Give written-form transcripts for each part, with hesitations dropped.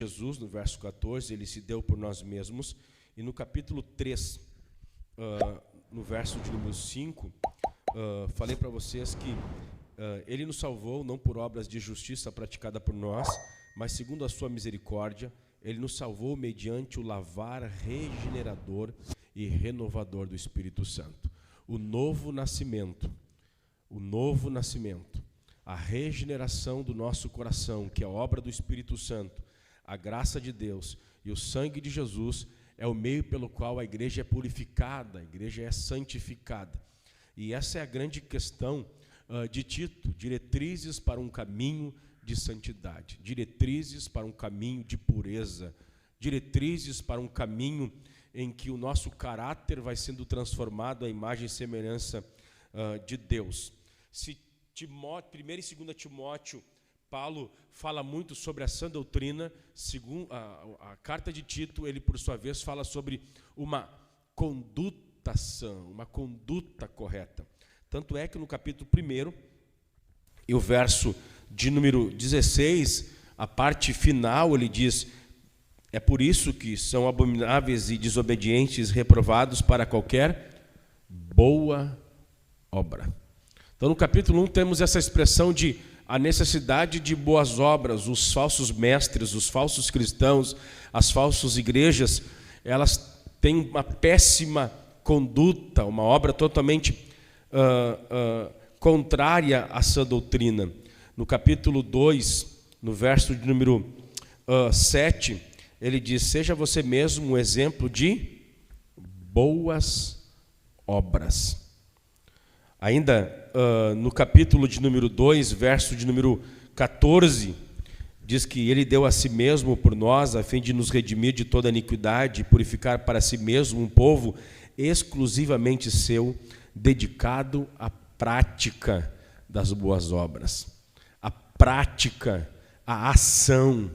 Jesus, no verso 14, ele se deu por nós mesmos. E no capítulo 3, no verso de número 5, falei para vocês que ele nos salvou não por obras de justiça praticada por nós, mas segundo a sua misericórdia, ele nos salvou mediante o lavar regenerador e renovador do Espírito Santo. O novo nascimento, a regeneração do nosso coração, que é a obra do Espírito Santo, a graça de Deus e o sangue de Jesus é o meio pelo qual a igreja é purificada, a igreja é santificada. E essa é a grande questão de Tito, diretrizes para um caminho de santidade, diretrizes para um caminho de pureza, diretrizes para um caminho em que o nosso caráter vai sendo transformado à imagem e semelhança de Deus. Se 1 e 2 Timóteo, Paulo fala muito sobre a sã doutrina, segundo a carta de Tito, ele por sua vez fala sobre uma conduta sã, uma conduta correta. Tanto é que no capítulo 1, e o verso de número 16, a parte final, ele diz: é por isso que são abomináveis e desobedientes, reprovados para qualquer boa obra. Então no capítulo 1 temos essa expressão de a necessidade de boas obras. Os falsos mestres, os falsos cristãos, as falsas igrejas, elas têm uma péssima conduta, uma obra totalmente contrária à sã doutrina. No capítulo 2, no verso de número 7, ele diz: seja você mesmo um exemplo de boas obras. Ainda no capítulo de número 2, verso de número 14, diz que ele deu a si mesmo por nós, a fim de nos redimir de toda iniquidade e purificar para si mesmo um povo exclusivamente seu, dedicado à prática das boas obras. A prática, a ação.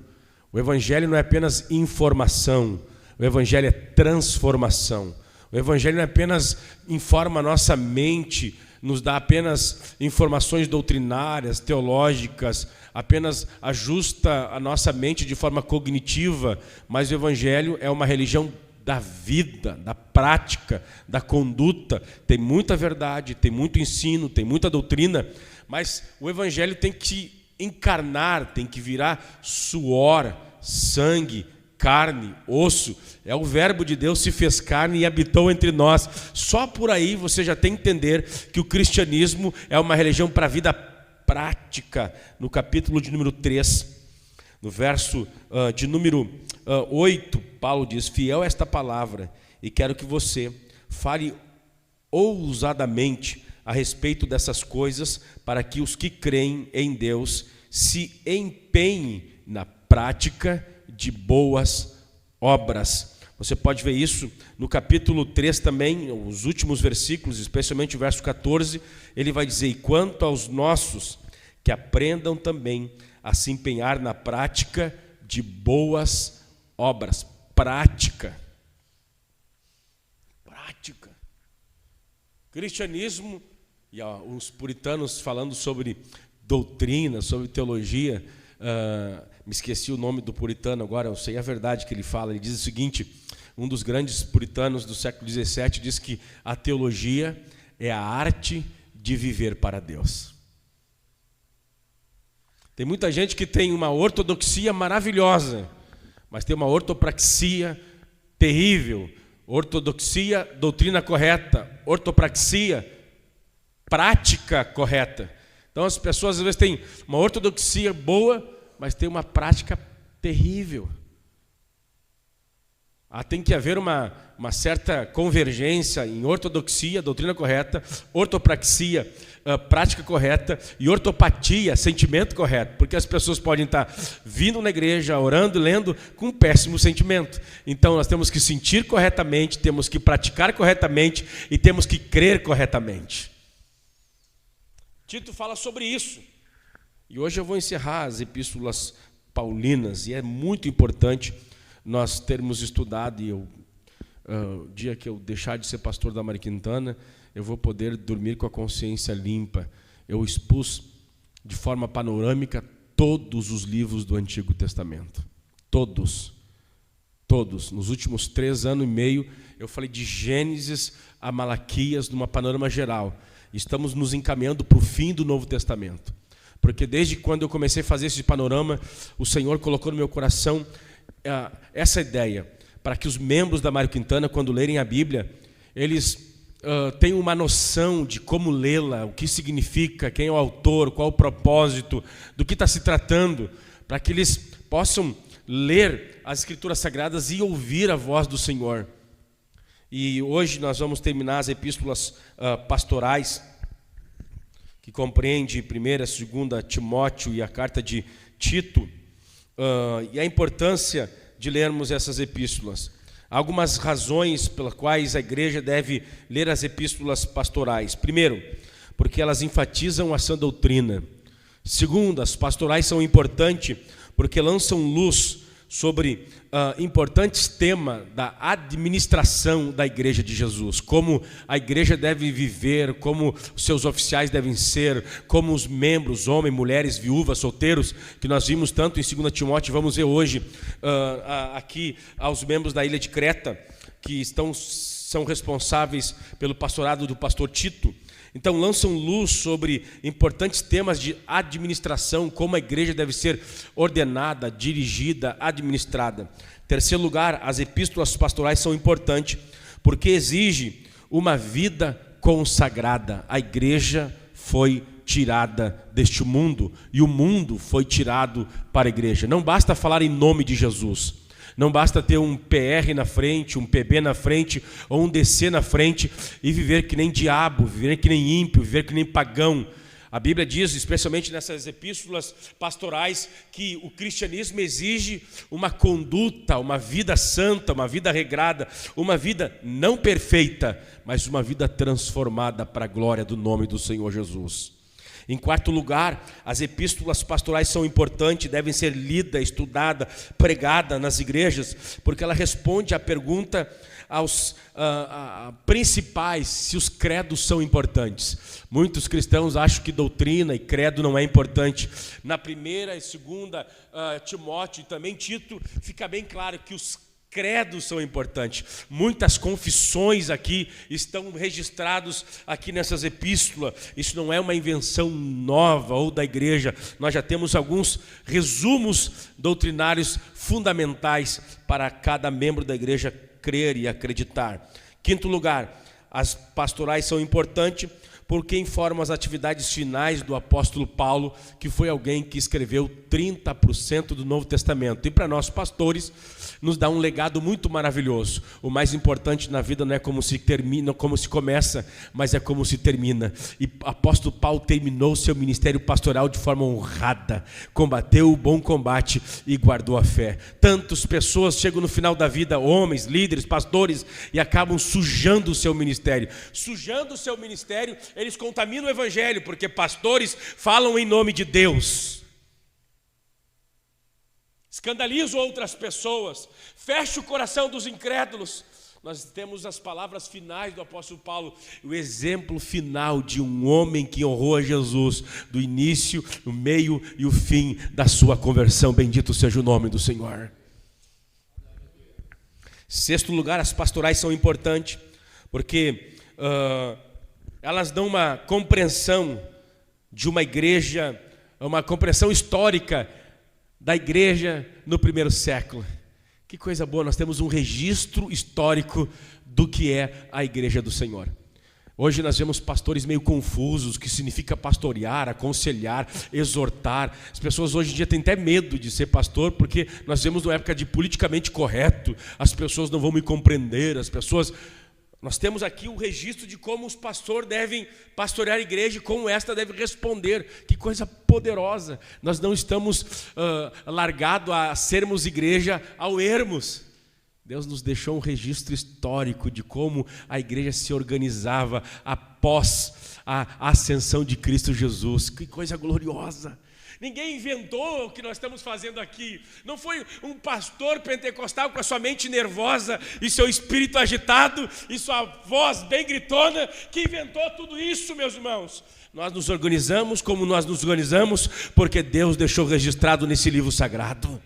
O Evangelho não é apenas informação, o Evangelho é transformação. O Evangelho não apenas informa a nossa mente, nos dá apenas informações doutrinárias, teológicas, apenas ajusta a nossa mente de forma cognitiva, mas o Evangelho é uma religião da vida, da prática, da conduta. Tem muita verdade, tem muito ensino, tem muita doutrina, mas o Evangelho tem que encarnar, tem que virar suor, sangue, carne, osso. É o verbo de Deus se fez carne e habitou entre nós. Só por aí você já tem que entender que o cristianismo é uma religião para a vida prática. No capítulo de número 3, no verso de número 8, Paulo diz: fiel a esta palavra, e quero que você fale ousadamente a respeito dessas coisas, para que os que creem em Deus se empenhem na prática de boas obras. Você pode ver isso no capítulo 3 também, os últimos versículos, especialmente o verso 14, ele vai dizer: e quanto aos nossos, que aprendam também a se empenhar na prática de boas obras. Prática. Cristianismo, e os puritanos falando sobre doutrina, sobre teologia, me esqueci o nome do puritano agora, eu sei a verdade que ele fala. Ele diz o seguinte: um dos grandes puritanos do século XVII diz que a teologia é a arte de viver para Deus. Tem muita gente que tem uma ortodoxia maravilhosa, mas tem uma ortopraxia terrível. Ortodoxia, doutrina correta; ortopraxia, prática correta. Então as pessoas às vezes têm uma ortodoxia boa, mas tem uma prática terrível. Tem que haver uma certa convergência em ortodoxia, doutrina correta; ortopraxia, prática correta; e ortopatia, sentimento correto. Porque as pessoas podem estar vindo na igreja, orando, lendo, com um péssimo sentimento. Então nós temos que sentir corretamente, temos que praticar corretamente e temos que crer corretamente. Tito fala sobre isso. E hoje eu vou encerrar as epístolas paulinas, e é muito importante nós termos estudado, e o dia que eu deixar de ser pastor da Maria Quintana, eu vou poder dormir com a consciência limpa. Eu expus de forma panorâmica todos os livros do Antigo Testamento. Todos. Nos últimos 3 anos e meio, eu falei de Gênesis a Malaquias numa panorama geral. Estamos nos encaminhando para o fim do Novo Testamento. Porque desde quando eu comecei a fazer esse panorama, o Senhor colocou no meu coração essa ideia, para que os membros da Mário Quintana, quando lerem a Bíblia, eles tenham uma noção de como lê-la, o que significa, quem é o autor, qual o propósito, do que está se tratando, para que eles possam ler as Escrituras Sagradas e ouvir a voz do Senhor. E hoje nós vamos terminar as epístolas pastorais, que compreende 1ª, 2ª Timóteo e a carta de Tito, e a importância de lermos essas epístolas. Há algumas razões pelas quais a igreja deve ler as epístolas pastorais. Primeiro, porque elas enfatizam a sã doutrina. Segundo, as pastorais são importantes porque lançam luz sobre importantes temas da administração da igreja de Jesus, como a igreja deve viver, como os seus oficiais devem ser, como os membros, homens, mulheres, viúvas, solteiros, que nós vimos tanto em 2 Timóteo, vamos ver hoje aqui aos membros da ilha de Creta, que são responsáveis pelo pastorado do pastor Tito. Então lançam luz sobre importantes temas de administração, como a igreja deve ser ordenada, dirigida, administrada. Terceiro lugar, as epístolas pastorais são importantes porque exige uma vida consagrada. A igreja foi tirada deste mundo e o mundo foi tirado para a igreja. Não basta falar em nome de Jesus. Não basta ter um PR na frente, um PB na frente, ou um DC na frente e viver que nem diabo, viver que nem ímpio, viver que nem pagão. A Bíblia diz, especialmente nessas epístolas pastorais, que o cristianismo exige uma conduta, uma vida santa, uma vida regrada, uma vida não perfeita, mas uma vida transformada para a glória do nome do Senhor Jesus. Em quarto lugar, as epístolas pastorais são importantes, devem ser lidas, estudadas, pregadas nas igrejas, porque ela responde à pergunta aos principais, se os credos são importantes. Muitos cristãos acham que doutrina e credo não é importante. Na 1ª e 2ª Timóteo e também Tito, fica bem claro que os credos são importantes. Muitas confissões aqui estão registrados aqui nessas epístolas. Isso não é uma invenção nova ou da igreja. Nós já temos alguns resumos doutrinários fundamentais para cada membro da igreja crer e acreditar. Quinto lugar, as pastorais são importantes porque informam as atividades finais do apóstolo Paulo, que foi alguém que escreveu 30% do Novo Testamento. E para nós pastores, nos dá um legado muito maravilhoso. O mais importante na vida não é como se termina, como se começa, mas é como se termina. E o apóstolo Paulo terminou seu ministério pastoral de forma honrada, combateu o bom combate e guardou a fé. Tantas pessoas chegam no final da vida, homens, líderes, pastores, e acabam sujando o seu ministério. Sujando o seu ministério, eles contaminam o evangelho, porque pastores falam em nome de Deus. Escandalizam outras pessoas, fecha o coração dos incrédulos. Nós temos as palavras finais do apóstolo Paulo, o exemplo final de um homem que honrou a Jesus, do início, o meio e o fim da sua conversão. Bendito seja o nome do Senhor. Sexto lugar, as pastorais são importantes, porque elas dão uma compreensão de uma igreja, uma compreensão histórica da igreja no primeiro século. Que coisa boa, nós temos um registro histórico do que é a igreja do Senhor. Hoje nós vemos pastores meio confusos, o que significa pastorear, aconselhar, exortar. As pessoas hoje em dia têm até medo de ser pastor, porque nós vemos uma época de politicamente correto, as pessoas não vão me compreender, Nós temos aqui o registro de como os pastores devem pastorear a igreja e como esta deve responder. Que coisa poderosa. Nós não estamos largados a sermos igreja ao ermos. Deus nos deixou um registro histórico de como a igreja se organizava após a ascensão de Cristo Jesus. Que coisa gloriosa. Ninguém inventou o que nós estamos fazendo aqui. Não foi um pastor pentecostal com a sua mente nervosa e seu espírito agitado e sua voz bem gritona que inventou tudo isso, meus irmãos. Nós nos organizamos como nós nos organizamos porque Deus deixou registrado nesse livro sagrado.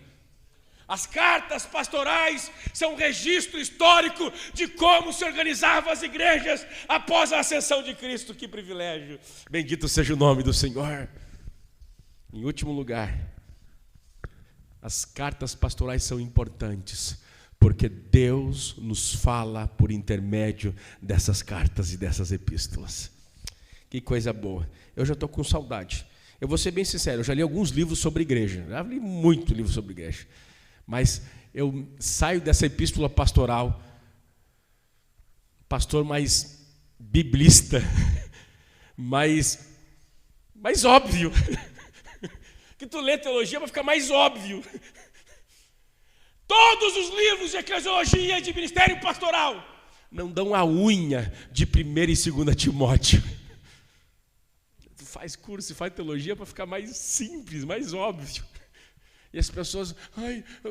As cartas pastorais são um registro histórico de como se organizavam as igrejas após a ascensão de Cristo. Que privilégio! Bendito seja o nome do Senhor. Em último lugar, as cartas pastorais são importantes, porque Deus nos fala por intermédio dessas cartas e dessas epístolas. Que coisa boa. Eu já estou com saudade. Eu vou ser bem sincero, eu já li alguns livros sobre igreja. Já li muito livro sobre igreja. Mas eu saio dessa epístola pastoral, pastor mais biblista, mais óbvio. Que tu lê teologia vai ficar mais óbvio. Todos os livros de eclesiologia e de ministério pastoral não dão a unha de 1 e 2 Timóteo. Tu faz curso e faz teologia para ficar mais simples, mais óbvio. E as pessoas,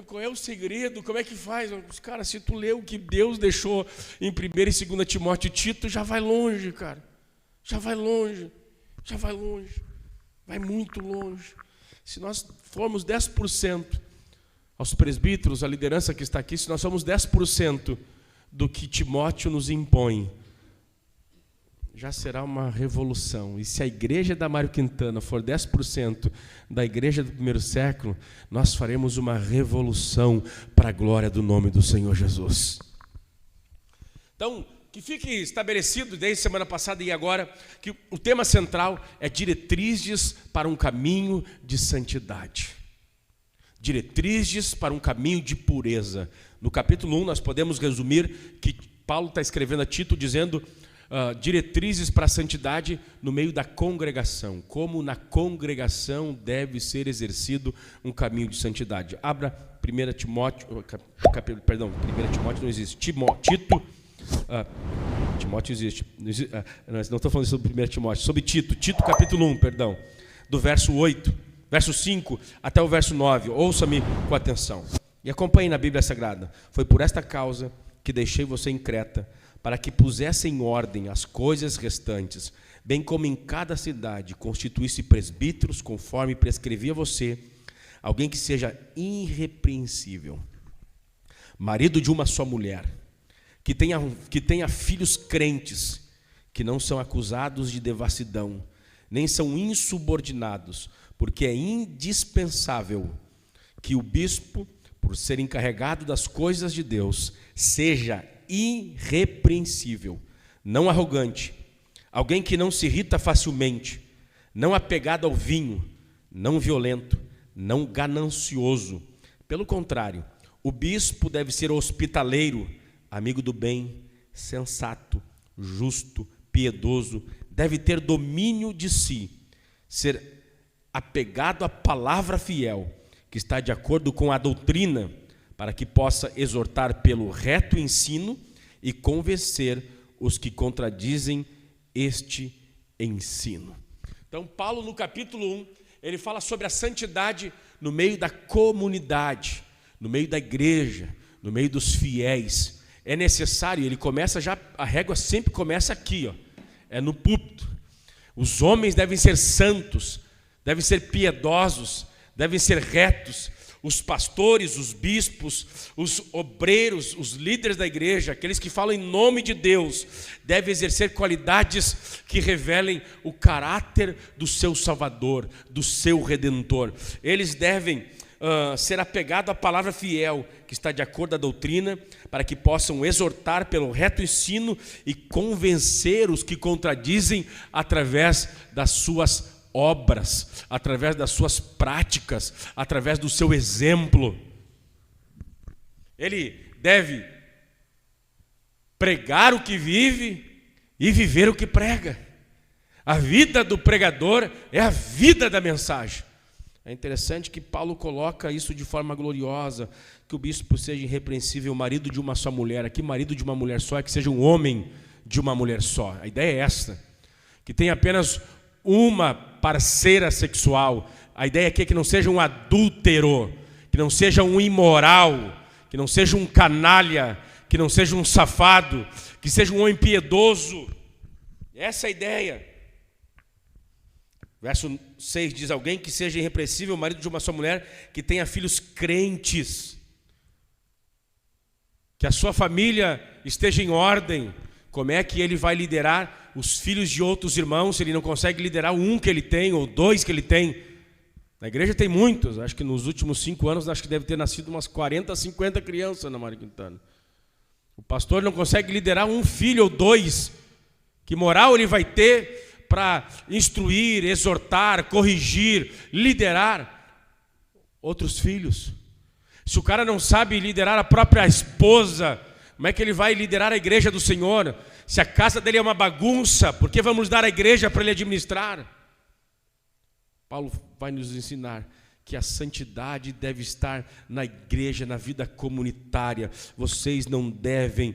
qual é o segredo? Como é que faz? Cara, se tu lê o que Deus deixou em 1 e 2 Timóteo, Tito, já vai longe, cara. Já vai longe. Vai muito longe. Se nós formos 10%, aos presbíteros, a liderança que está aqui, se nós somos 10% do que Timóteo nos impõe, já será uma revolução. E se a igreja da Mário Quintana for 10% da igreja do primeiro século, nós faremos uma revolução para a glória do nome do Senhor Jesus. Então, que fique estabelecido desde semana passada e agora, que o tema central é diretrizes para um caminho de santidade. Diretrizes para um caminho de pureza. No capítulo 1 nós podemos resumir que Paulo está escrevendo a Tito dizendo diretrizes para a santidade no meio da congregação. Como na congregação deve ser exercido um caminho de santidade. Abra 1 Timóteo, 1 Timóteo não existe, Timóteo existe, não estou falando sobre 1 Timóteo, sobre Tito capítulo 1, do verso 8, verso 5 até o verso 9, ouça-me com atenção, e acompanhe na Bíblia Sagrada. Foi por esta causa que deixei você em Creta, para que pusesse em ordem as coisas restantes, bem como em cada cidade constituísse presbíteros, conforme prescrevi a você, alguém que seja irrepreensível, marido de uma só mulher, que tenha filhos crentes, que não são acusados de devassidão, nem são insubordinados, porque é indispensável que o bispo, por ser encarregado das coisas de Deus, seja irrepreensível, não arrogante, alguém que não se irrita facilmente, não apegado ao vinho, não violento, não ganancioso. Pelo contrário, o bispo deve ser hospitaleiro, amigo do bem, sensato, justo, piedoso, deve ter domínio de si, ser apegado à palavra fiel, que está de acordo com a doutrina, para que possa exortar pelo reto ensino e convencer os que contradizem este ensino. Então, Paulo, no capítulo 1, ele fala sobre a santidade no meio da comunidade, no meio da igreja, no meio dos fiéis. É necessário, ele começa já, a régua sempre começa aqui, é no púlpito. Os homens devem ser santos, devem ser piedosos, devem ser retos. Os pastores, os bispos, os obreiros, os líderes da igreja, aqueles que falam em nome de Deus, devem exercer qualidades que revelem o caráter do seu Salvador, do seu Redentor. Eles devem ser apegados à palavra fiel, que está de acordo com a doutrina, para que possam exortar pelo reto ensino e convencer os que contradizem através das suas obras, através das suas práticas, através do seu exemplo. Ele deve pregar o que vive e viver o que prega. A vida do pregador é a vida da mensagem. É interessante que Paulo coloca isso de forma gloriosa, que o bispo seja irrepreensível, marido de uma só mulher. Aqui marido de uma mulher só é que seja um homem de uma mulher só. A ideia é esta, que tenha apenas uma parceira sexual. A ideia aqui é que não seja um adúltero, que não seja um imoral, que não seja um canalha, que não seja um safado, que seja um homem piedoso. Essa é a ideia. Verso 6 diz: alguém que seja irrepreensível, marido de uma só mulher, que tenha filhos crentes. que a sua família esteja em ordem. Como é que ele vai liderar os filhos de outros irmãos se ele não consegue liderar um que ele tem ou dois que ele tem? Na igreja tem muitos, acho que nos últimos 5 anos acho que deve ter nascido umas 40, 50 crianças na Mário Quintana. O pastor não consegue liderar um filho ou dois. Que moral ele vai ter para instruir, exortar, corrigir, liderar outros filhos? Se o cara não sabe liderar a própria esposa, como é que ele vai liderar a igreja do Senhor? Se a casa dele é uma bagunça, por que vamos dar a igreja para ele administrar? Paulo vai nos ensinar que a santidade deve estar na igreja, na vida comunitária. Vocês não devem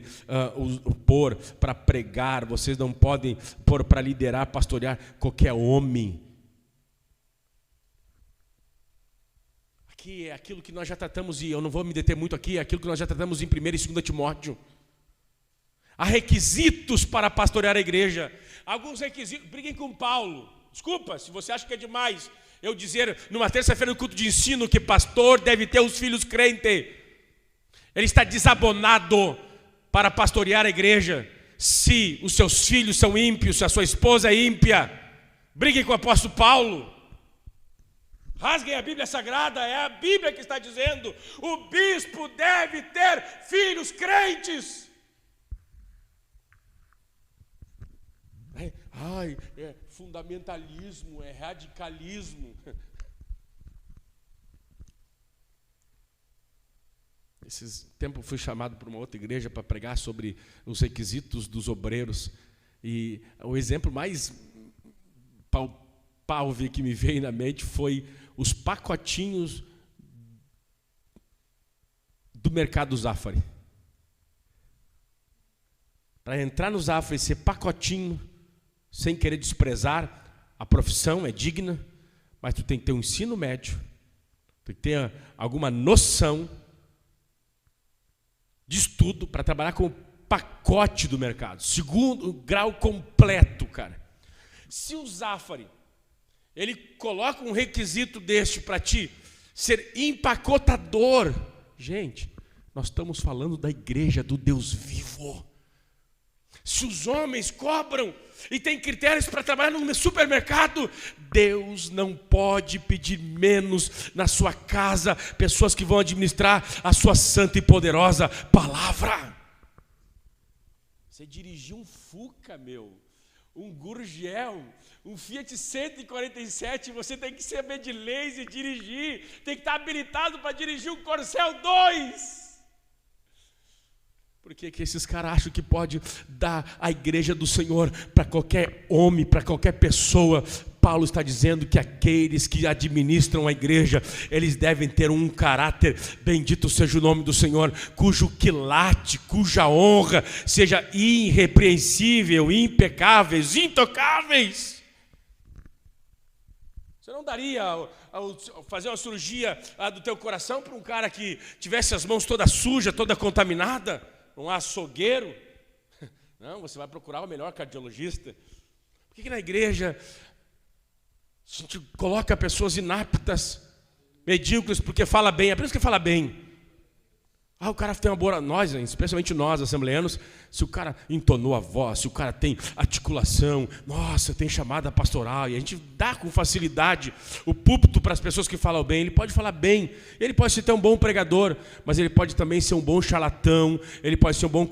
pôr para pregar, vocês não podem pôr para liderar, pastorear qualquer homem. Aqui é aquilo que nós já tratamos, e eu não vou me deter muito aqui, é aquilo que nós já tratamos em 1 e 2 Timóteo. Há requisitos para pastorear a igreja. Alguns requisitos, briguem com Paulo. Desculpa, se você acha que é demais eu dizer numa terça-feira no culto de ensino que pastor deve ter os filhos crentes. Ele está desabonado para pastorear a igreja. Se os seus filhos são ímpios, se a sua esposa é ímpia, briguem com o apóstolo Paulo. Rasguem a Bíblia Sagrada, é a Bíblia que está dizendo: o bispo deve ter filhos crentes. É fundamentalismo, é radicalismo. Esse tempo fui chamado para uma outra igreja para pregar sobre os requisitos dos obreiros. E o exemplo mais palpável que me veio na mente foi os pacotinhos do mercado Zafari. Para entrar no Zafari, ser pacotinho, sem querer desprezar a profissão, é digna, mas tu tem que ter um ensino médio, tem que ter alguma noção de estudo para trabalhar com o pacote do mercado, segundo grau completo, cara. Se o Zafari, ele coloca um requisito deste para ti, ser empacotador, gente, nós estamos falando da igreja do Deus vivo. Se os homens cobram e têm critérios para trabalhar no supermercado, Deus não pode pedir menos na sua casa, pessoas que vão administrar a sua santa e poderosa palavra. Você dirigiu um Fuca, um Gurgel, um Fiat 147, você tem que saber de leis e dirigir, tem que estar habilitado para dirigir um Corcel 2. Por que esses caras acham que pode dar a igreja do Senhor para qualquer homem, para qualquer pessoa? Paulo está dizendo que aqueles que administram a igreja, eles devem ter um caráter, bendito seja o nome do Senhor, cujo quilate, cuja honra seja irrepreensível, impecáveis, intocáveis. Você não daria fazer uma cirurgia do teu coração para um cara que tivesse as mãos toda suja, toda contaminada? Um açougueiro? Não, você vai procurar o melhor cardiologista. Por que na igreja a gente coloca pessoas inaptas, medíocres, porque fala bem? É por isso que fala bem. O cara tem uma boa... Nós, especialmente nós, assembleanos, se o cara entonou a voz, se o cara tem articulação, nossa, tem chamada pastoral, e a gente dá com facilidade o púlpito para as pessoas que falam bem. Ele pode falar bem, ele pode ser um bom pregador, mas ele pode também ser um bom charlatão, ele pode ser um bom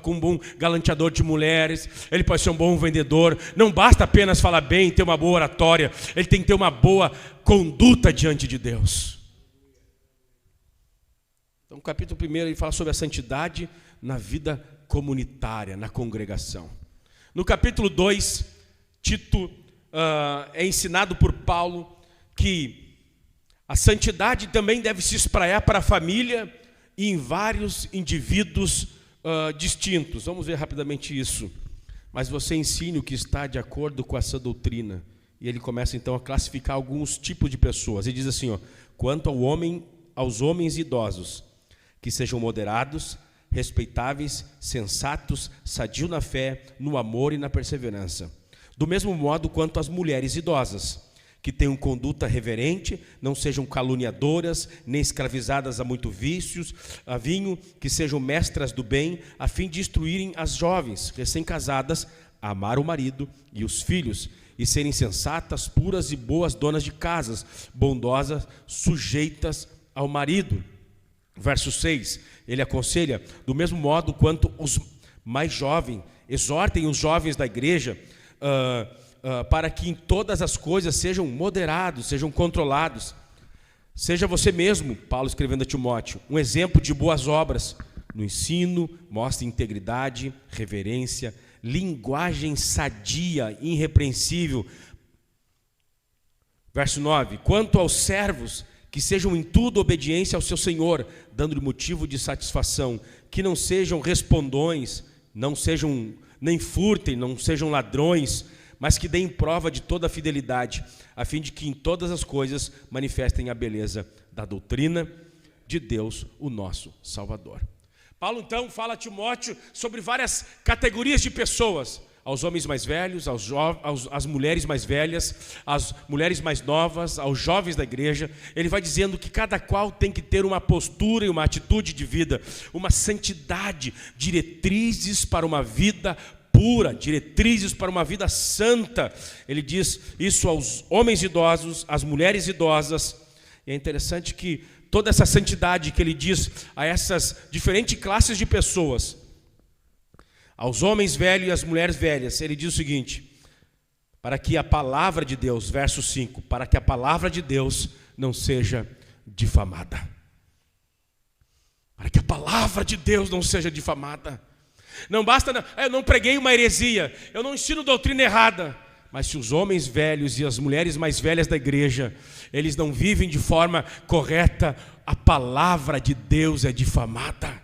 um bom galanteador de mulheres, ele pode ser um bom vendedor. Não basta apenas falar bem, ter uma boa oratória, ele tem que ter uma boa conduta diante de Deus. Então, no capítulo 1 ele fala sobre a santidade na vida comunitária, na congregação. No capítulo 2, Tito é ensinado por Paulo que a santidade também deve se espraiar para a família e em vários indivíduos distintos. Vamos ver rapidamente isso. Mas você ensine o que está de acordo com essa doutrina. E ele começa então a classificar alguns tipos de pessoas. Ele diz assim, quanto aos homens idosos, que sejam moderados, respeitáveis, sensatos, sadios na fé, no amor e na perseverança. Do mesmo modo quanto às mulheres idosas, que tenham conduta reverente, não sejam caluniadoras, nem escravizadas a muito vícios, a vinho, que sejam mestras do bem, a fim de instruírem as jovens recém-casadas a amar o marido e os filhos, e serem sensatas, puras e boas donas de casas, bondosas, sujeitas ao marido. Verso 6, ele aconselha, do mesmo modo quanto os mais jovens, exortem os jovens da igreja, para que em todas as coisas sejam moderados, sejam controlados. Seja você mesmo, Paulo escrevendo a Timóteo, um exemplo de boas obras, no ensino, mostre integridade, reverência, linguagem sadia, irrepreensível. Verso 9, quanto aos servos, que sejam em tudo obediência ao seu Senhor, dando-lhe motivo de satisfação, que não sejam respondões, não sejam, nem furtem, não sejam ladrões, mas que deem prova de toda a fidelidade, a fim de que em todas as coisas manifestem a beleza da doutrina de Deus, o nosso Salvador. Paulo então fala a Timóteo sobre várias categorias de pessoas, aos homens mais velhos, às mulheres mais velhas, às mulheres mais novas, aos jovens da igreja. Ele vai dizendo que cada qual tem que ter uma postura e uma atitude de vida, uma santidade, diretrizes para uma vida pura, diretrizes para uma vida santa. Ele diz isso aos homens idosos, às mulheres idosas. E é interessante que toda essa santidade que ele diz a essas diferentes classes de pessoas, aos homens velhos e às mulheres velhas, ele diz o seguinte: para que a palavra de Deus, verso 5, para que a palavra de Deus não seja difamada. Para que a palavra de Deus não seja difamada. Não basta, eu não preguei uma heresia, eu não ensino doutrina errada, mas se os homens velhos e as mulheres mais velhas da igreja, eles não vivem de forma correta, a palavra de Deus é difamada.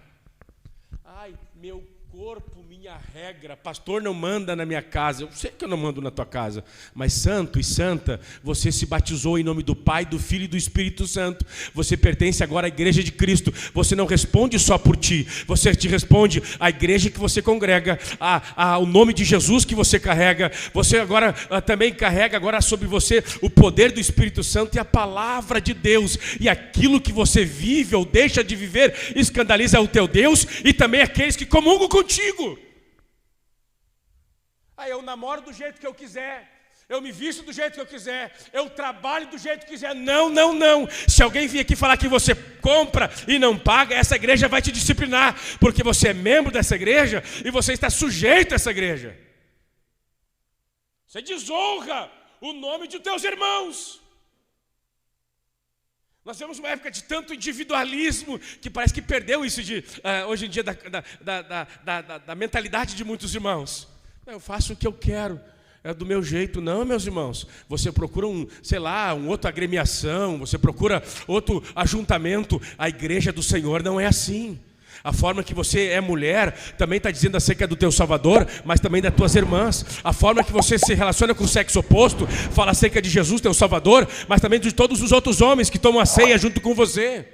Ai, meu corpo, minha regra, pastor não manda na minha casa. Eu sei que eu não mando na tua casa, mas santo e santa, você se batizou em nome do Pai, do Filho e do Espírito Santo. Você pertence agora à igreja de Cristo. Você não responde só por ti, você te responde à igreja que você congrega, ao nome de Jesus que você carrega. Você agora também carrega agora sobre você o poder do Espírito Santo e a palavra de Deus. E aquilo que você vive ou deixa de viver escandaliza o teu Deus e também aqueles que comungam contigo. Eu namoro do jeito que eu quiser, eu me visto do jeito que eu quiser, eu trabalho do jeito que quiser. Não, não, não. Se alguém vir aqui falar que você compra e não paga, essa igreja vai te disciplinar, porque você é membro dessa igreja e você está sujeito a essa igreja. Você desonra o nome de teus irmãos. Nós temos uma época de tanto individualismo que parece que perdeu isso hoje em dia da mentalidade de muitos irmãos. Eu faço o que eu quero, é do meu jeito. Não, meus irmãos, você procura um outra agremiação, você procura outro ajuntamento. A igreja do Senhor não é assim. A forma que você é mulher também está dizendo acerca do teu Salvador, mas também das tuas irmãs. A forma que você se relaciona com o sexo oposto fala acerca de Jesus, teu Salvador, mas também de todos os outros homens que tomam a ceia junto com você.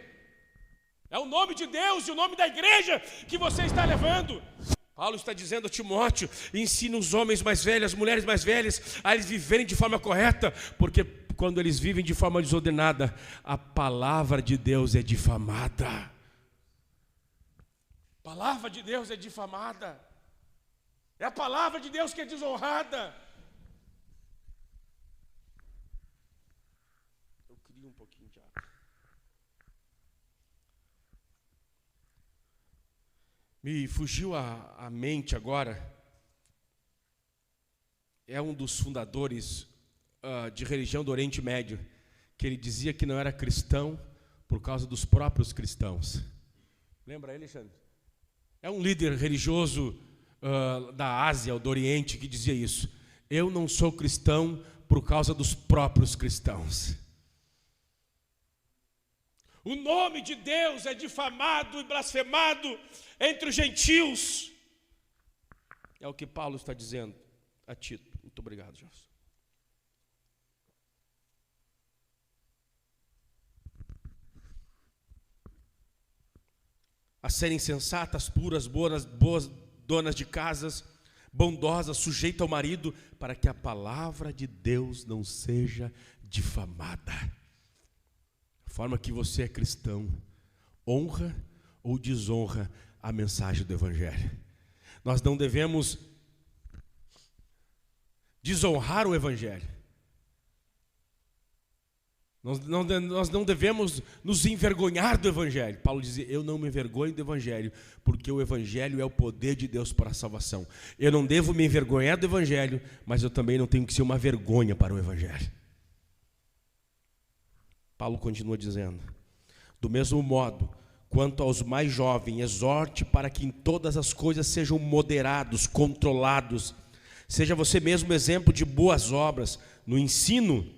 É o nome de Deus e o nome da igreja que você está levando. Paulo está dizendo a Timóteo: ensina os homens mais velhos, as mulheres mais velhas, a eles viverem de forma correta, porque quando eles vivem de forma desordenada, a palavra de Deus é difamada. A palavra de Deus é difamada. É a palavra de Deus que é desonrada. Eu queria um pouquinho de água. Me fugiu a mente agora. É um dos fundadores de religião do Oriente Médio, que ele dizia que não era cristão por causa dos próprios cristãos. Lembra ele, Alexandre? É um líder religioso da Ásia ou do Oriente que dizia isso. Eu não sou cristão por causa dos próprios cristãos. O nome de Deus é difamado e blasfemado entre os gentios. É o que Paulo está dizendo a Tito. Muito obrigado, Gelson. A serem sensatas, puras, boas donas de casas, bondosas, sujeitas ao marido, para que a palavra de Deus não seja difamada. A forma que você é cristão honra ou desonra a mensagem do Evangelho. Nós não devemos desonrar o Evangelho. Nós não devemos nos envergonhar do Evangelho. Paulo dizia, eu não me envergonho do Evangelho, porque o Evangelho é o poder de Deus para a salvação. Eu não devo me envergonhar do Evangelho, mas eu também não tenho que ser uma vergonha para o Evangelho. Paulo continua dizendo, do mesmo modo, quanto aos mais jovens, exorte para que em todas as coisas sejam moderados, controlados. Seja você mesmo exemplo de boas obras, no ensino,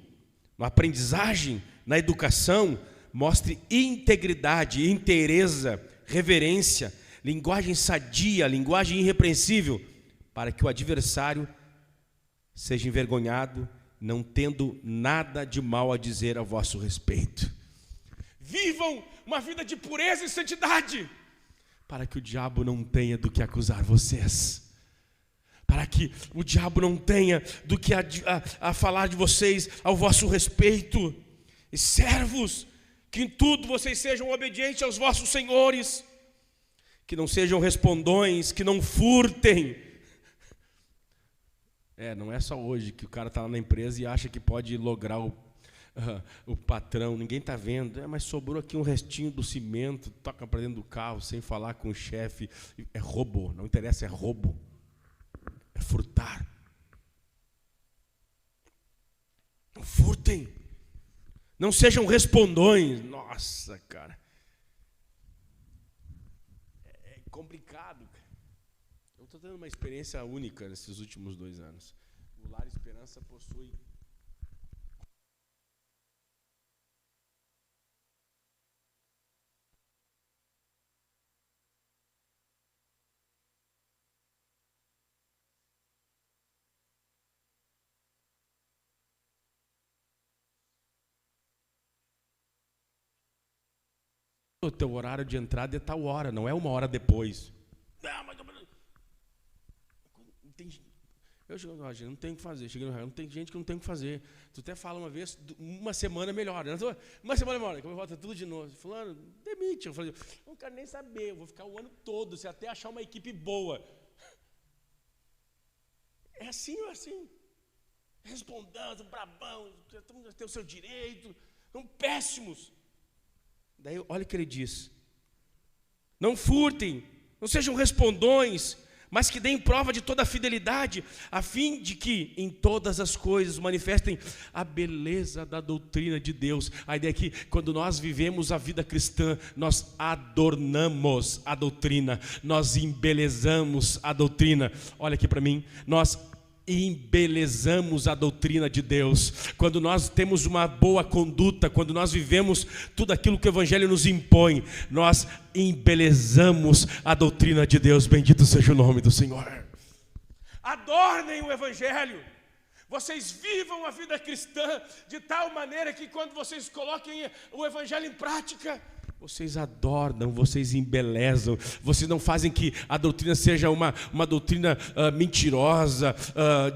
na aprendizagem, na educação. Mostre integridade, inteireza, reverência, linguagem sadia, linguagem irrepreensível, para que o adversário seja envergonhado, não tendo nada de mal a dizer a vosso respeito. Vivam uma vida de pureza e santidade, para que o diabo não tenha do que acusar vocês. Para que o diabo não tenha do que a falar de vocês ao vosso respeito. E servos, que em tudo vocês sejam obedientes aos vossos senhores, que não sejam respondões, que não furtem. Não é só hoje que o cara está lá na empresa e acha que pode lograr o patrão, ninguém está vendo, mas sobrou aqui um restinho do cimento, toca para dentro do carro sem falar com o chefe. É roubo, não interessa, é roubo. É furtar. Não furtem. Não sejam respondões. Nossa, cara. É complicado. Eu estou tendo uma experiência única nesses últimos 2 anos. O Lar Esperança possui o teu horário de entrada é tal hora, não é 1 hora depois. Não, mas não tem o que fazer. Não tem gente que não tem o que fazer. Tu até fala uma vez, uma semana melhora. Uma semana melhora, como volta tudo de novo. Fulano, demite. Eu falei, não quero nem saber, eu vou ficar o ano todo, se até achar uma equipe boa. É assim ou assim? Respondendo, brabão, tem o seu direito, são péssimos. Daí olha o que ele diz, não furtem, não sejam respondões, mas que deem prova de toda a fidelidade, a fim de que em todas as coisas manifestem a beleza da doutrina de Deus. A ideia é que quando nós vivemos a vida cristã, nós adornamos a doutrina, nós embelezamos a doutrina. Olha aqui para mim, nós embelezamos a doutrina de Deus. Quando nós temos uma boa conduta, quando nós vivemos tudo aquilo que o Evangelho nos impõe, nós embelezamos a doutrina de Deus. Bendito seja o nome do Senhor. Adornem o Evangelho. Vocês vivam a vida cristã de tal maneira que quando vocês coloquem o Evangelho em prática, vocês adornam, vocês embelezam, vocês não fazem que a doutrina seja uma doutrina mentirosa,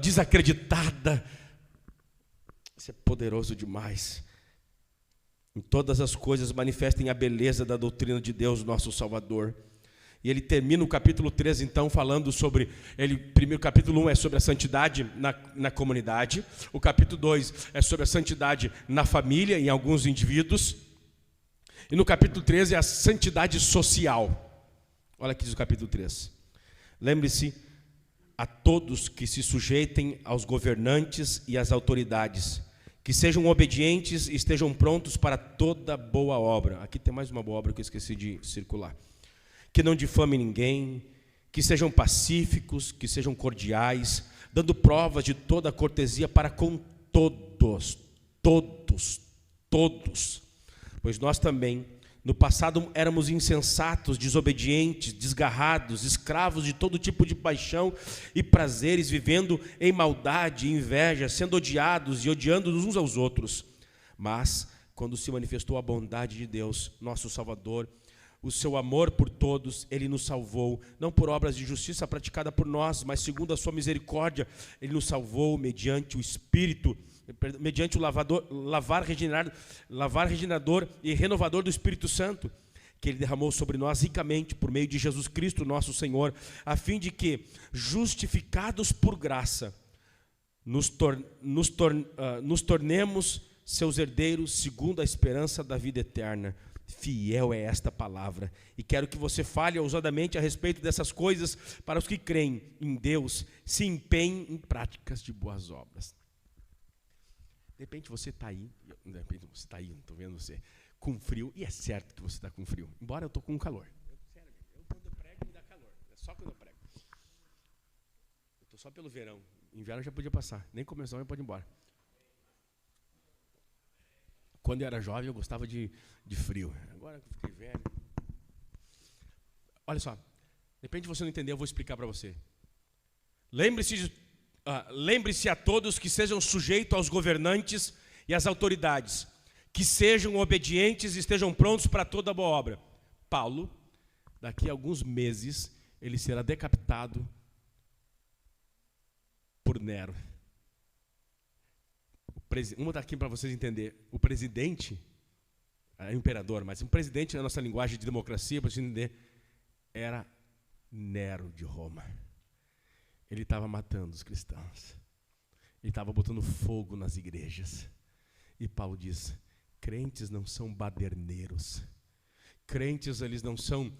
desacreditada. Isso é poderoso demais. Em todas as coisas manifestem a beleza da doutrina de Deus, nosso Salvador. E ele termina o capítulo 3, então, falando sobre, primeiro capítulo 1 é sobre a santidade na comunidade, o capítulo 2 é sobre a santidade na família, em alguns indivíduos, e no capítulo 13 é a santidade social. Olha aqui diz o capítulo 3. Lembre-se, a todos que se sujeitem aos governantes e às autoridades, que sejam obedientes e estejam prontos para toda boa obra. Aqui tem mais uma boa obra que eu esqueci de circular. Que não difamem ninguém, que sejam pacíficos, que sejam cordiais, dando provas de toda a cortesia para com todos. Pois nós também, no passado, éramos insensatos, desobedientes, desgarrados, escravos de todo tipo de paixão e prazeres, vivendo em maldade e inveja, sendo odiados e odiando uns aos outros. Mas, quando se manifestou a bondade de Deus, nosso Salvador, o seu amor por todos, Ele nos salvou, não por obras de justiça praticada por nós, mas segundo a sua misericórdia, Ele nos salvou mediante o Espírito mediante o lavar regenerador e renovador do Espírito Santo, que Ele derramou sobre nós ricamente por meio de Jesus Cristo, nosso Senhor, a fim de que, justificados por graça, nos tornemos seus herdeiros segundo a esperança da vida eterna. Fiel é esta palavra, e quero que você fale ousadamente a respeito dessas coisas para os que creem em Deus, se empenhem em práticas de boas obras. De repente você está aí, não estou vendo você, com frio, e é certo que você está com frio, embora eu estou com calor. Sério, quando eu prego me dá calor, é só quando eu prego. Eu estou só pelo verão, inverno já podia passar, nem começou, já pode ir embora. Quando eu era jovem eu gostava de frio, agora que eu fiquei velho. Olha só, de repente você não entendeu, eu vou explicar para você. Lembre-se a todos que sejam sujeitos aos governantes e às autoridades, que sejam obedientes e estejam prontos para toda boa obra. Paulo, daqui a alguns meses, ele será decapitado por Nero. Vamos dar aqui para vocês entenderem. O presidente, é o imperador, mas o presidente na nossa linguagem de democracia, para vocês entenderem, era Nero de Roma. Ele estava matando os cristãos. Ele estava botando fogo nas igrejas. E Paulo diz, crentes não são baderneiros. Crentes, eles não são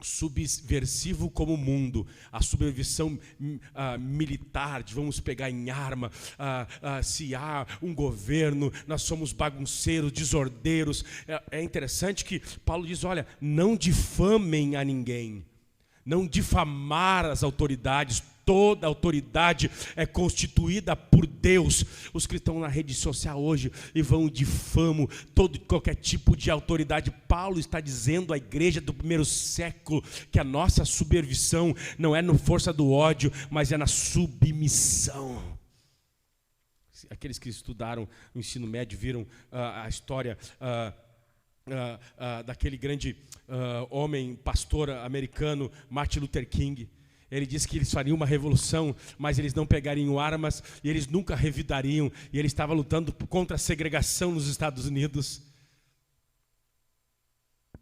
subversivo como o mundo. A subversão militar, de vamos pegar em arma, se há um governo, nós somos bagunceiros, desordeiros. É interessante que Paulo diz, olha, não difamem a ninguém, não difamar as autoridades. Toda autoridade é constituída por Deus. Os que estão na rede social hoje e vão difamam qualquer tipo de autoridade. Paulo está dizendo à igreja do primeiro século que a nossa subversão não é na força do ódio, mas é na submissão. Aqueles que estudaram o ensino médio viram a história daquele grande homem, pastor americano, Martin Luther King. Ele disse que eles fariam uma revolução, mas eles não pegariam armas e eles nunca revidariam. E ele estava lutando contra a segregação nos Estados Unidos.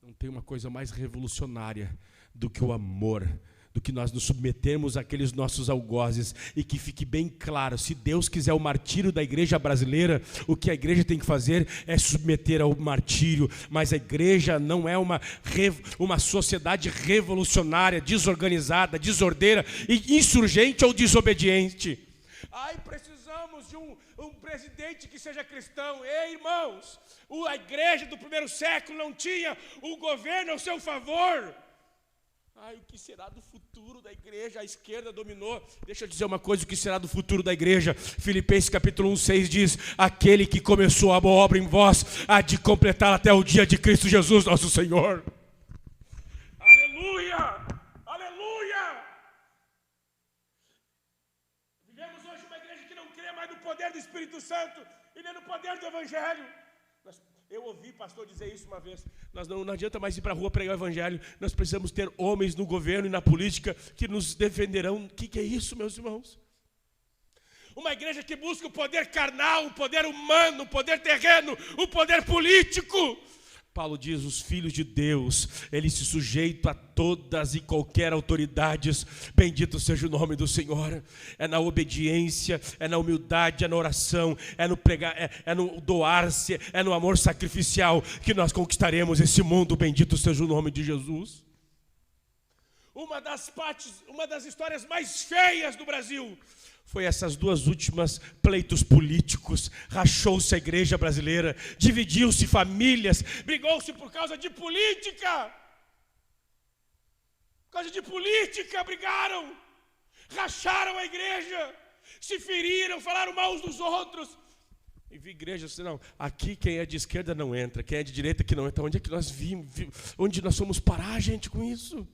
Não tem uma coisa mais revolucionária do que o amor, do que nós nos submetermos àqueles nossos algozes. E que fique bem claro, se Deus quiser o martírio da igreja brasileira, o que a igreja tem que fazer é submeter ao martírio. Mas a igreja não é uma sociedade revolucionária, desorganizada, desordeira, insurgente ou desobediente. Precisamos de um presidente que seja cristão. Ei, irmãos, a igreja do primeiro século não tinha o governo ao seu favor. O que será do futuro da igreja? A esquerda dominou. Deixa eu dizer uma coisa, o que será do futuro da igreja? Filipenses capítulo 1:6 diz, aquele que começou a boa obra em vós, há de completar até o dia de Cristo Jesus, nosso Senhor. Aleluia! Aleluia! Vivemos hoje uma igreja que não crê mais no poder do Espírito Santo e nem no poder do Evangelho. Eu ouvi pastor dizer isso uma vez. Não adianta mais ir para a rua pregar o evangelho. Nós precisamos ter homens no governo e na política que nos defenderão. O que é isso, meus irmãos? Uma igreja que busca o poder carnal, o poder humano, o poder terreno, o poder político. Paulo diz, os filhos de Deus, eles se sujeitam a todas e qualquer autoridades. Bendito seja o nome do Senhor. É na obediência, é na humildade, é na oração, é no pregar, é no doar-se, é no amor sacrificial que nós conquistaremos esse mundo. Bendito seja o nome de Jesus. Uma das histórias mais feias do Brasil foi essas duas últimas pleitos políticos. Rachou-se a igreja brasileira, dividiu-se famílias, brigou-se por causa de política. Por causa de política brigaram, racharam a igreja, se feriram, falaram mal uns dos outros. E vi igrejas assim, não, aqui quem é de esquerda não entra, quem é de direita que não entra. Onde é que nós vimos? Onde nós fomos parar, gente, com isso?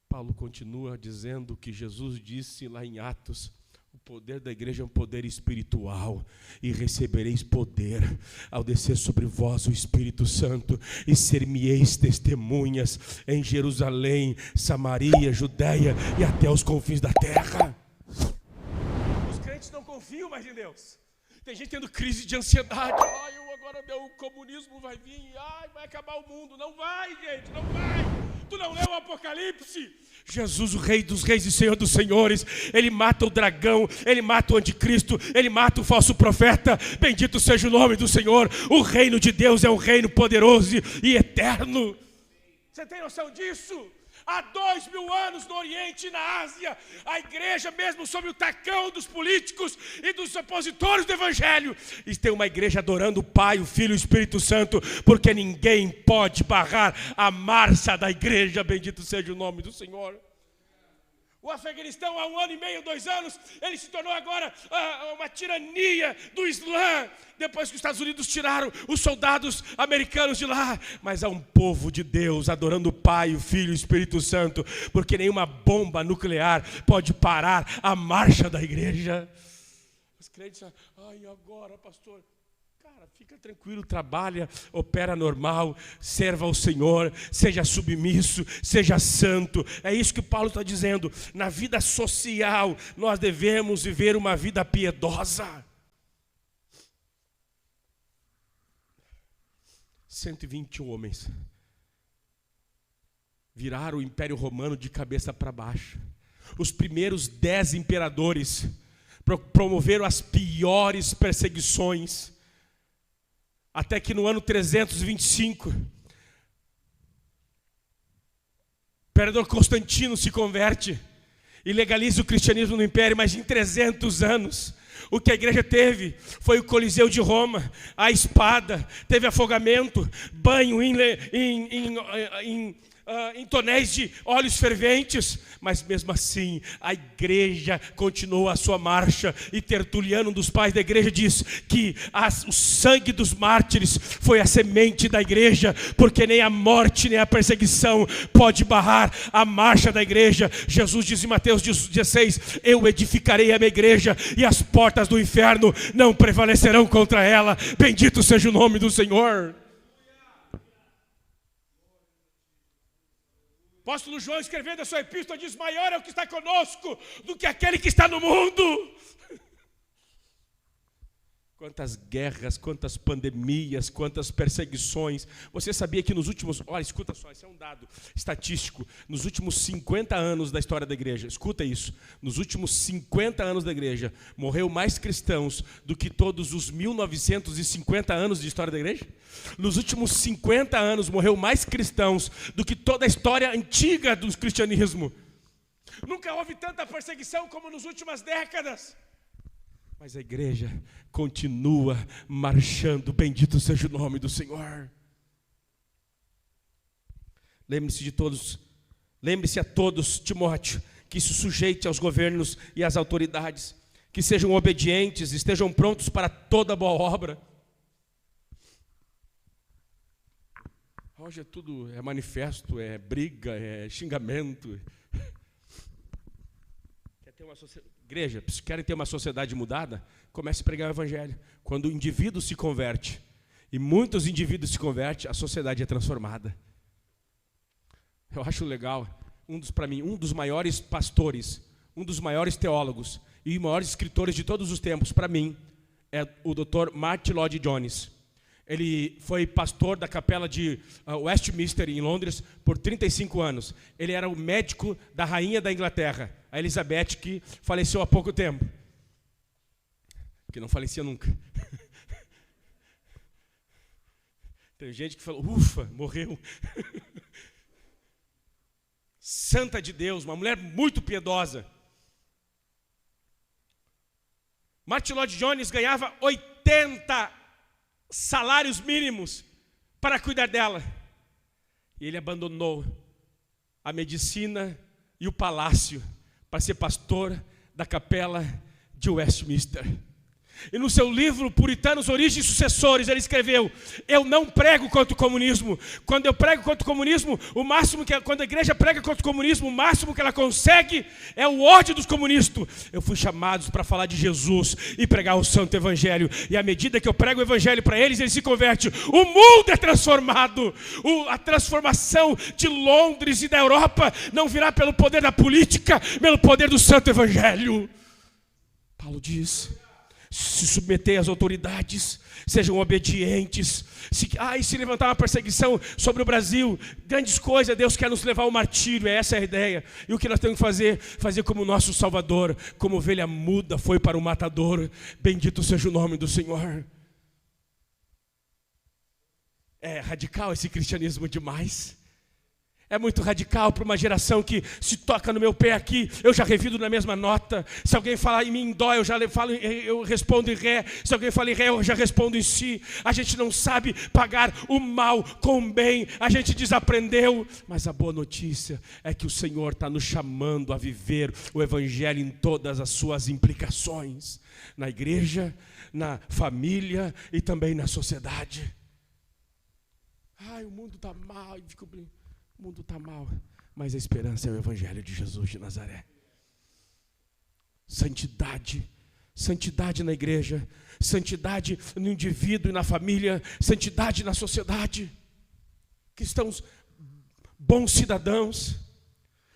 Paulo continua dizendo que Jesus disse lá em Atos, O poder da igreja é um poder espiritual, e recebereis poder ao descer sobre vós o Espírito Santo, e ser-me-eis testemunhas em Jerusalém, Samaria, Judeia e até os confins da terra. Os crentes não confiam mais em Deus. Tem gente tendo crise de ansiedade. Agora o comunismo vai vir, vai acabar o mundo. Não vai, gente, não vai. Tu não leu o Apocalipse? Jesus, o Rei dos Reis e Senhor dos Senhores, Ele mata o dragão, Ele mata o anticristo, Ele mata o falso profeta. Bendito seja o nome do Senhor. O reino de Deus é um reino poderoso e eterno. Você tem noção disso? Há 2000 anos no Oriente e na Ásia, a igreja, mesmo sob o tacão dos políticos e dos opositores do Evangelho, e tem uma igreja adorando o Pai, o Filho e o Espírito Santo, porque ninguém pode barrar a marcha da igreja. Bendito seja o nome do Senhor. O Afeganistão, há 1 ano e meio, 2 anos, ele se tornou agora uma tirania do Islã, depois que os Estados Unidos tiraram os soldados americanos de lá. Mas há um povo de Deus adorando o Pai, o Filho e o Espírito Santo, porque nenhuma bomba nuclear pode parar a marcha da igreja. Os crentes, agora, pastor? Cara, fica tranquilo, trabalha, opera normal, serva ao Senhor, seja submisso, seja santo. É isso que Paulo está dizendo. Na vida social, nós devemos viver uma vida piedosa. 120 homens viraram o Império Romano de cabeça para baixo. Os primeiros 10 imperadores promoveram as piores perseguições, até que no ano 325, o imperador Constantino se converte e legaliza o cristianismo no império. Mas em 300 anos, o que a igreja teve foi o Coliseu de Roma, a espada, teve afogamento, banho em tonéis de óleos ferventes, mas mesmo assim a igreja continuou a sua marcha. E Tertuliano, um dos pais da igreja, diz que o sangue dos mártires foi a semente da igreja, porque nem a morte nem a perseguição pode barrar a marcha da igreja. Jesus diz em Mateus 16: eu edificarei a minha igreja e as portas do inferno não prevalecerão contra ela. Bendito seja o nome do Senhor. O apóstolo João, escrevendo a sua epístola, diz: maior é o que está conosco do que aquele que está no mundo. Quantas guerras, quantas pandemias, quantas perseguições. Você sabia que nos últimos, olha, escuta só, esse é um dado estatístico, nos últimos 50 anos da história da igreja, escuta isso, nos últimos 50 anos da igreja, morreu mais cristãos do que todos os 1950 anos de história da igreja? Nos últimos 50 anos morreu mais cristãos do que toda a história antiga do cristianismo. Nunca houve tanta perseguição como nas últimas décadas. Mas a igreja continua marchando. Bendito seja o nome do Senhor. Lembre-se a todos, Timóteo, que se sujeite aos governos e às autoridades, que sejam obedientes, estejam prontos para toda boa obra. Hoje tudo é manifesto, é briga, é xingamento. Quer ter uma sociedade? Igreja, se querem ter uma sociedade mudada, comece a pregar o Evangelho. Quando o indivíduo se converte, e muitos indivíduos se convertem, a sociedade é transformada. Eu acho legal, para mim, um dos maiores pastores, um dos maiores teólogos e maiores escritores de todos os tempos, para mim, é o Dr. Martyn Lloyd-Jones. Ele foi pastor da capela de Westminster, em Londres, por 35 anos. Ele era o médico da rainha da Inglaterra, a Elizabeth, que faleceu há pouco tempo. Que não falecia nunca. Tem gente que falou, ufa, morreu. Santa de Deus, uma mulher muito piedosa. Martyn Lloyd-Jones ganhava 80 salários mínimos para cuidar dela. E ele abandonou a medicina e o palácio para ser pastor da capela de Westminster. E no seu livro Puritanos, Origens e Sucessores, ele escreveu: eu não prego contra o comunismo. Quando eu prego contra o comunismo, quando a igreja prega contra o comunismo, o máximo que ela consegue é o ódio dos comunistas. Eu fui chamado para falar de Jesus e pregar o santo evangelho. E à medida que eu prego o evangelho para eles se convertem. O mundo é transformado. A transformação de Londres e da Europa não virá pelo poder da política, pelo poder do santo evangelho. Paulo diz: se submeter às autoridades, sejam obedientes. Se levantar uma perseguição sobre o Brasil, grandes coisas, Deus quer nos levar ao martírio, essa é a ideia. E o que nós temos que fazer? Fazer como nosso Salvador, como ovelha muda foi para o matador. Bendito seja o nome do Senhor. É radical esse cristianismo demais. É muito radical para uma geração que se toca no meu pé aqui, eu já revido na mesma nota. Se alguém falar em mim em dó, eu respondo em ré. Se alguém fala em ré, eu já respondo em si. A gente não sabe pagar o mal com o bem. A gente desaprendeu. Mas a boa notícia é que o Senhor está nos chamando a viver o evangelho em todas as suas implicações. Na igreja, na família e também na sociedade. O mundo está mal. O mundo está mal, mas a esperança é o evangelho de Jesus de Nazaré. Santidade, santidade na igreja, santidade no indivíduo e na família, santidade na sociedade. Cristãos, bons cidadãos,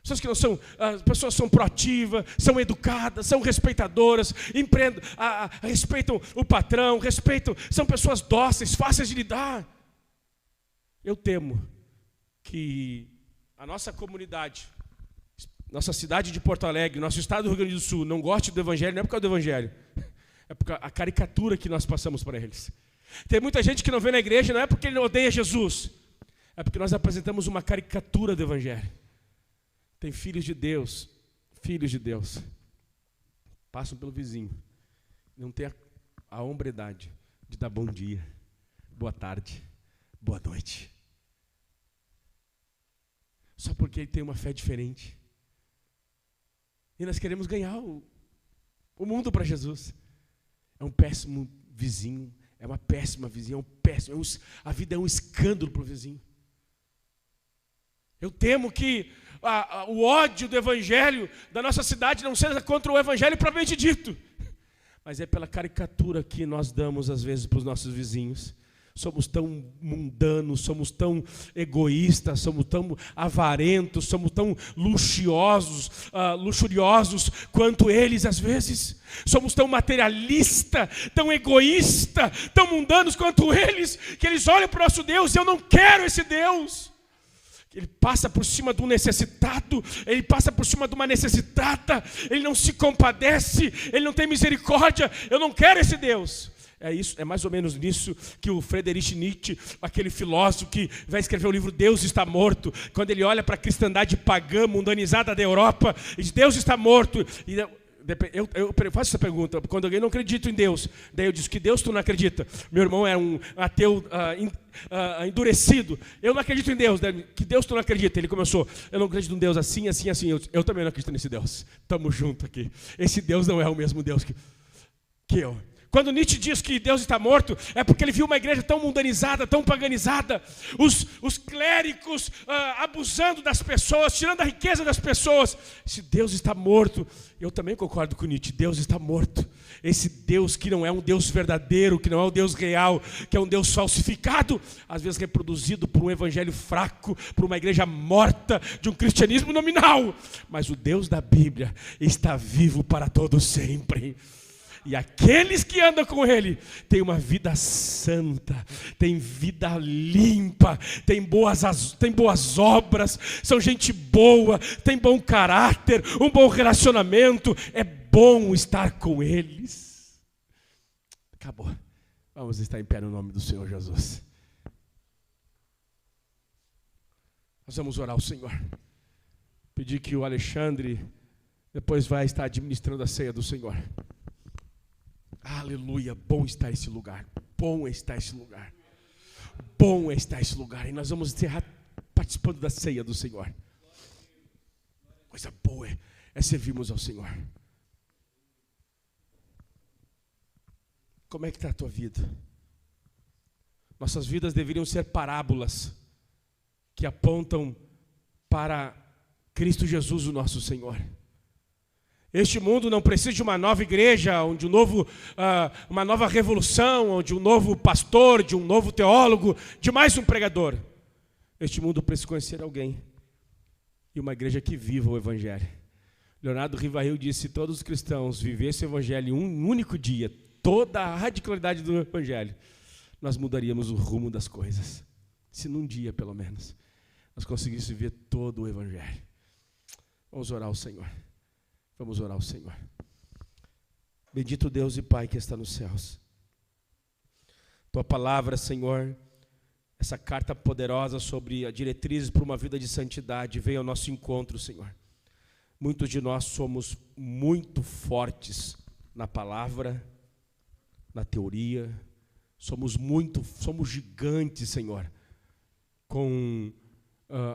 pessoas que não são, as pessoas são proativas, são educadas, são respeitadoras, respeitam o patrão, são pessoas dóceis, fáceis de lidar. Eu temo que a nossa comunidade, nossa cidade de Porto Alegre, nosso estado do Rio Grande do Sul, não goste do evangelho, não é por causa do evangelho, é por causa da caricatura que nós passamos para eles. Tem muita gente que não vem na igreja, não é porque ele odeia Jesus, é porque nós apresentamos uma caricatura do evangelho. Tem filhos de Deus, passam pelo vizinho, não tem a hombridade de dar bom dia, boa tarde, boa noite. Só porque ele tem uma fé diferente. E nós queremos ganhar o mundo para Jesus. É um péssimo vizinho, é uma péssima vizinha, a vida é um escândalo para o vizinho. Eu temo que o ódio do evangelho da nossa cidade não seja contra o evangelho propriamente dito, mas é pela caricatura que nós damos às vezes para os nossos vizinhos. Somos tão mundanos, somos tão egoístas, somos tão avarentos, somos tão luxuriosos quanto eles às vezes. Somos tão materialistas, tão egoístas, tão mundanos quanto eles, que eles olham para o nosso Deus e eu não quero esse Deus. Ele passa por cima de um necessitado, ele passa por cima de uma necessitada, ele não se compadece, ele não tem misericórdia. Eu não quero esse Deus. É mais ou menos nisso que o Friedrich Nietzsche, aquele filósofo que vai escrever o livro Deus está morto, quando ele olha para a cristandade pagã, mundanizada da Europa, e diz: Deus está morto. E eu faço essa pergunta, quando alguém não acredita em Deus, daí eu digo: que Deus tu não acredita? Meu irmão é um ateu endurecido. Eu não acredito em Deus. Que Deus tu não acredita? Ele começou: eu não acredito em Deus assim, assim, assim. Eu também não acredito nesse Deus. Estamos juntos aqui. Esse Deus não é o mesmo Deus que eu. Quando Nietzsche diz que Deus está morto, é porque ele viu uma igreja tão mundanizada, tão paganizada, os clérigos abusando das pessoas, tirando a riqueza das pessoas. Se Deus está morto, eu também concordo com Nietzsche, Deus está morto. Esse Deus que não é um Deus verdadeiro, que não é um Deus real, que é um Deus falsificado, às vezes reproduzido por um evangelho fraco, por uma igreja morta, de um cristianismo nominal. Mas o Deus da Bíblia está vivo para todo sempre. E aqueles que andam com Ele têm uma vida santa, têm vida limpa, têm boas obras, são gente boa, têm bom caráter, um bom relacionamento. É bom estar com eles. Acabou. Vamos estar em pé no nome do Senhor Jesus. Nós vamos orar ao Senhor. Pedir que o Alexandre depois vai estar administrando a ceia do Senhor. Aleluia, bom está esse lugar, bom está esse lugar, bom está esse lugar. E nós vamos encerrar participando da ceia do Senhor. Coisa boa é servirmos ao Senhor. Como é que está a tua vida? Nossas vidas deveriam ser parábolas que apontam para Cristo Jesus, o nosso Senhor. Este mundo não precisa de uma nova igreja, onde uma nova revolução, onde um novo pastor, de um novo teólogo, de mais um pregador. Este mundo precisa conhecer alguém. E uma igreja que viva o Evangelho. Leonardo Rivail disse: se todos os cristãos vivessem o Evangelho em um único dia, toda a radicalidade do Evangelho, nós mudaríamos o rumo das coisas. Se num dia, pelo menos, nós conseguíssemos ver todo o Evangelho. Vamos orar ao Senhor. Vamos orar ao Senhor. Bendito Deus e Pai que está nos céus. Tua palavra, Senhor, essa carta poderosa sobre a diretrizes para uma vida de santidade, veio ao nosso encontro, Senhor. Muitos de nós somos muito fortes na palavra, na teoria, somos gigantes, Senhor, com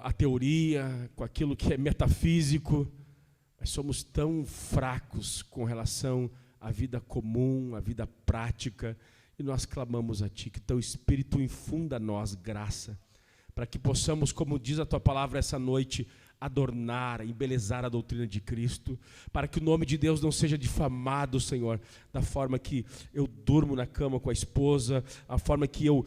a teoria, com aquilo que é metafísico, mas somos tão fracos com relação à vida comum, à vida prática, e nós clamamos a Ti, que Teu Espírito infunda a nós graça, para que possamos, como diz a Tua palavra essa noite, adornar, embelezar a doutrina de Cristo, para que o nome de Deus não seja difamado, Senhor, da forma que eu durmo na cama com a esposa, a forma que eu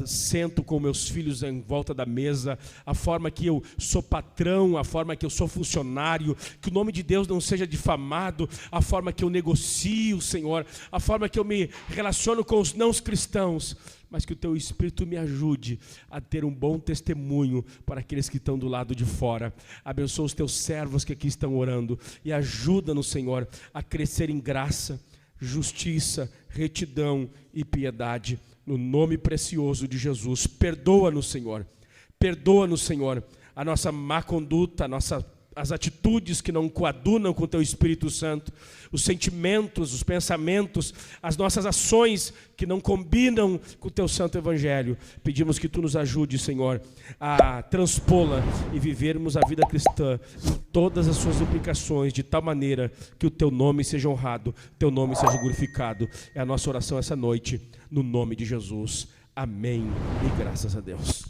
sento com meus filhos em volta da mesa, a forma que eu sou patrão, a forma que eu sou funcionário, que o nome de Deus não seja difamado, a forma que eu negocio, Senhor, a forma que eu me relaciono com os não cristãos, mas que o Teu Espírito me ajude a ter um bom testemunho para aqueles que estão do lado de fora. Abençoa os Teus servos que aqui estão orando e ajuda-nos, Senhor, a crescer em graça, justiça, retidão e piedade, no nome precioso de Jesus. Perdoa-nos, Senhor, a nossa má conduta, as atitudes que não coadunam com o Teu Espírito Santo, os sentimentos, os pensamentos, as nossas ações que não combinam com o Teu Santo Evangelho. Pedimos que Tu nos ajude, Senhor, a transpô-la e vivermos a vida cristã em todas as suas implicações, de tal maneira que o Teu nome seja honrado, Teu nome seja glorificado. É a nossa oração essa noite, no nome de Jesus. Amém e graças a Deus.